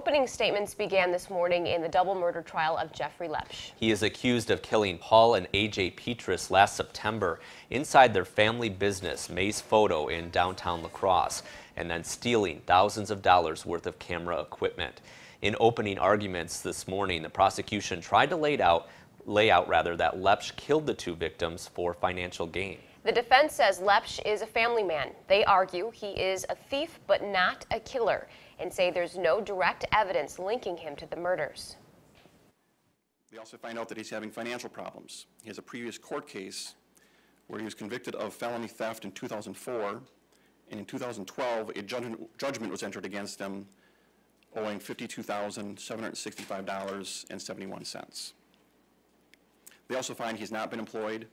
Opening statements began this morning in the double murder trial of Jeffrey Lepsch. He is accused of killing Paul and A.J. Petras last September inside their family business, May's Photo, in downtown Lacrosse, and then stealing thousands of dollars worth of camera equipment. In opening arguments this morning, the prosecution tried to lay out that Lepsch killed the two victims for financial gain. The defense says Lepsch is a family man. They argue he is a thief but not a killer, and say there's no direct evidence linking him to the murders. They also find out that he's having financial problems. He has a previous court case where he was convicted of felony theft in 2004, and in 2012 a judgment was entered against him owing $52,765.71. They also find he's not been employed,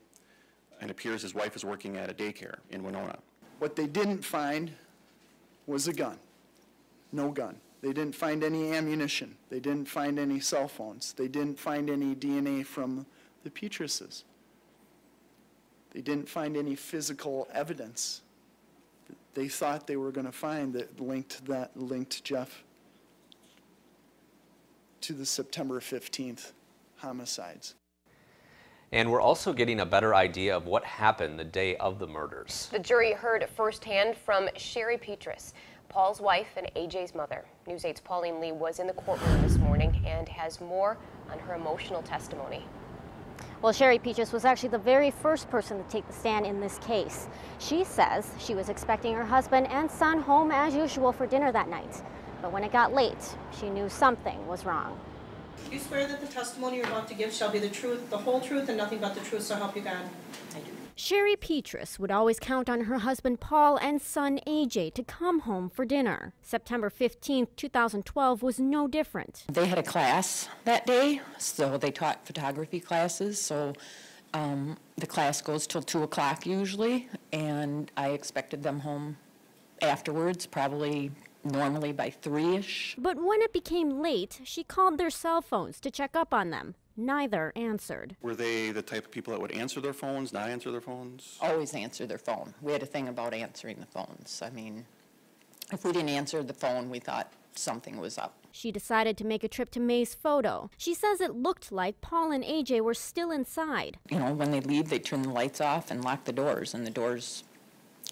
and appears his wife is working at a daycare in Winona. What they didn't find was a gun. No gun. They didn't find any ammunition. They didn't find any cell phones. They didn't find any DNA from the Petrases. They didn't find any physical evidence. They thought they were going to find that linked Jeff to the September 15th homicides. And we're also getting a better idea of what happened the day of the murders. The jury heard firsthand from Sherry Petras, Paul's wife and AJ's mother. News 8's Pauline Lee was in the courtroom this morning and has more on her emotional testimony. Well, Sherry Petras was actually the very first person to take the stand in this case. She says she was expecting her husband and son home as usual for dinner that night. But when it got late, she knew something was wrong. Do you swear that the testimony you're about to give shall be the truth, the whole truth, and nothing but the truth, so help you God? I do. Sherry Petras would always count on her husband Paul and son AJ to come home for dinner. September 15, 2012 was no different. They had a class that day, so they taught photography classes, so the class goes till 2 o'clock usually, and I expected them home afterwards, probably normally by 3-ish. But when it became late, she called their cell phones to check up on them. Neither answered. Were they the type of people that would answer their phones, not answer their phones? Always answer their phone. We had a thing about answering the phones. I mean, if we didn't answer the phone, we thought something was up. She decided to make a trip to May's Photo. She says it looked like Paul and AJ were still inside. You know, when they leave, they turn the lights off and lock the doors, and the doors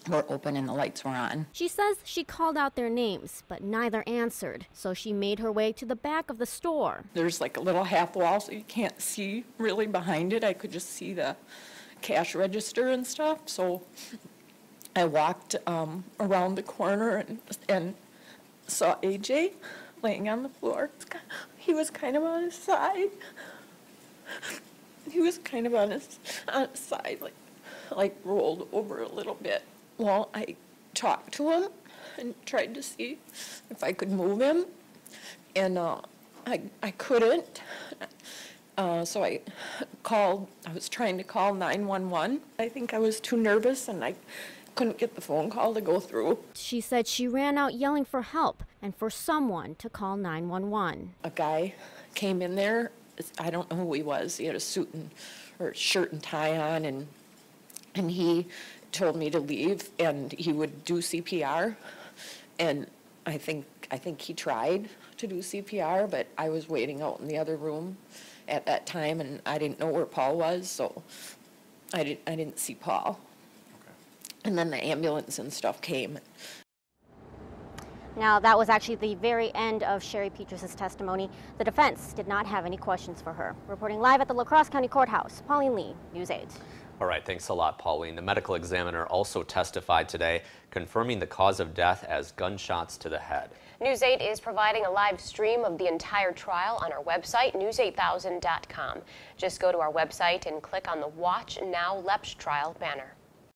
were open and the lights were on. She says she called out their names, but neither answered, so she made her way to the back of the store. There's like a little half wall, so you can't see really behind it. I could just see the cash register and stuff, so I walked around the corner and saw AJ laying on the floor. He was kind of on his side. He was kind of on his side, like rolled over a little bit. Well, I talked to him and tried to see if I could move him, and I couldn't. So I was trying to call 911. I think I was too nervous and I couldn't get the phone call to go through. She said she ran out yelling for help and for someone to call 911. A guy came in there. I don't know who he was. He had a suit or shirt and tie on, and he told me to leave, and he would do CPR, and I think he tried to do CPR, but I was waiting out in the other room at that time, and I didn't know where Paul was, so I didn't see Paul. Okay. And then the ambulance and stuff came. Now, that was actually the very end of Sherry Petras' testimony. The defense did not have any questions for her. Reporting live at the La Crosse County Courthouse, Pauline Lee, News 8. All right, thanks a lot, Pauline. The medical examiner also testified today, confirming the cause of death as gunshots to the head. News 8 is providing a live stream of the entire trial on our website, news8000.com. Just go to our website and click on the Watch Now Lepsch Trial banner.